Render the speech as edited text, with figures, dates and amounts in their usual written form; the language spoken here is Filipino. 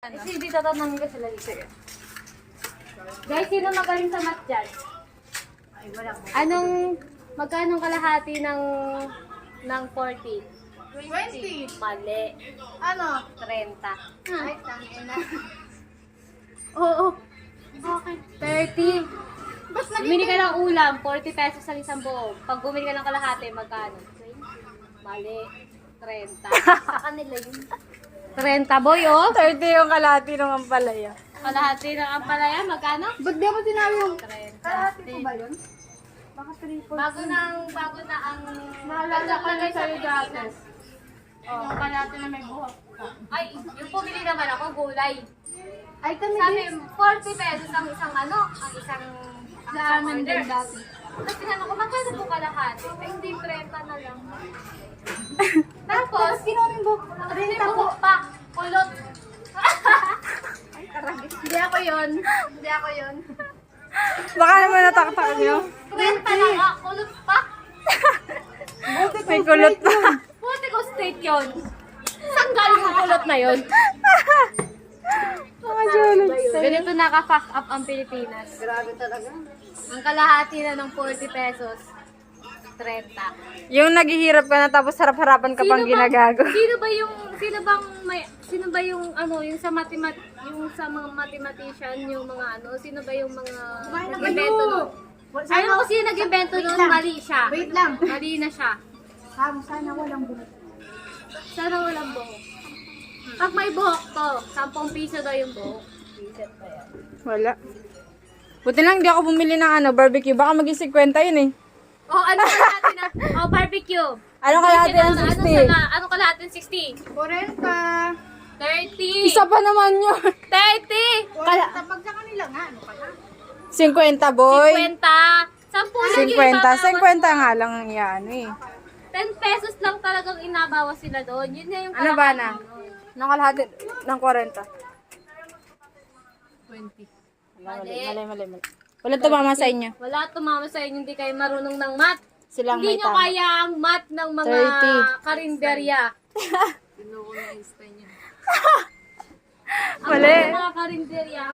Hindi tatanungin ko sila dito. Guys, sino magaling sa math dyan? Ay, wala ko. Magkanong kalahati ng 40? 20. Mali. Ano? 30. Ay, tangin na. Oo. Okay. 30. Bas Bumili ka ng ulam, 40 pesos sa isang buo. Pag bumili ka ng kalahati, magkano? 20. Mali. 30. sa kanila yun. 30 boy, oh. 30 yung kalahati ng ampalaya. Kalahati ng ampalaya, magkano? Ba't di mo sinabi yung 30. kalahati ko ba yun? Baka 3 Bago na ang... Naalala ko na sa'yo dati. Oh. Yung kalahati na may buhok. Ay, yung pumili naman ako, gulay. Ay, kami Sabi, din. 40 pesos ang isang Sa amin din dati. Tapos tinanong ko, magkano po kalahati? Ay, hindi, 30 na lang. Tapos, Kinunin mo. 30 po pa, kulot. Hindi ako yun. Hindi ako yun. Baka naman nataktak nyo. 30 lang nga, kulot pa. May kulot pa. Buti ko straight yun. Saan galing yung kulot na yun? Mga julog. Ganito naka-fuck up ang Pilipinas. Grabe talaga. Ang kalahati na ng 40 pesos, 30. Yung naghihirap ka na tapos harap-harapan ka pang ginagago. Sino ba yung yung sa yung sa mga mathematician, yung mga sino ba yung mga nag-invento nun? Alam ko sino nag-invento Wait nun, lang. mali siya. Wait lang. Mali na siya. Sana walang buhok. Sana walang buhok. Pag may buhok to, 10 piso daw yung buhok. Wala. Buti lang di ako bumili ng barbecue. Baka maging 50 yun eh. Oh, ano kalahati na? Oh, barbecue. Anong kalahati ng 60? Anong kalahati ng 60? 40. 30. Isa pa naman yun. 30. 40. Pag sa kanila nga, ano pala? 50 boy. 50. 10 lang 50. 50 nga lang ang yan eh. 10 pesos lang talagang inabawas sila doon. Yun na yung Ano ba kalahati na? nun. Anong kalahati ng 40? 20. Mali. Walang tumama sa inyo. Wala tumama sa inyo, hindi kayo marunong ng math. Silang Hindi may nyo tama. kaya ang math ng mga 30. karinderya. Mali. Ang mga karinderya.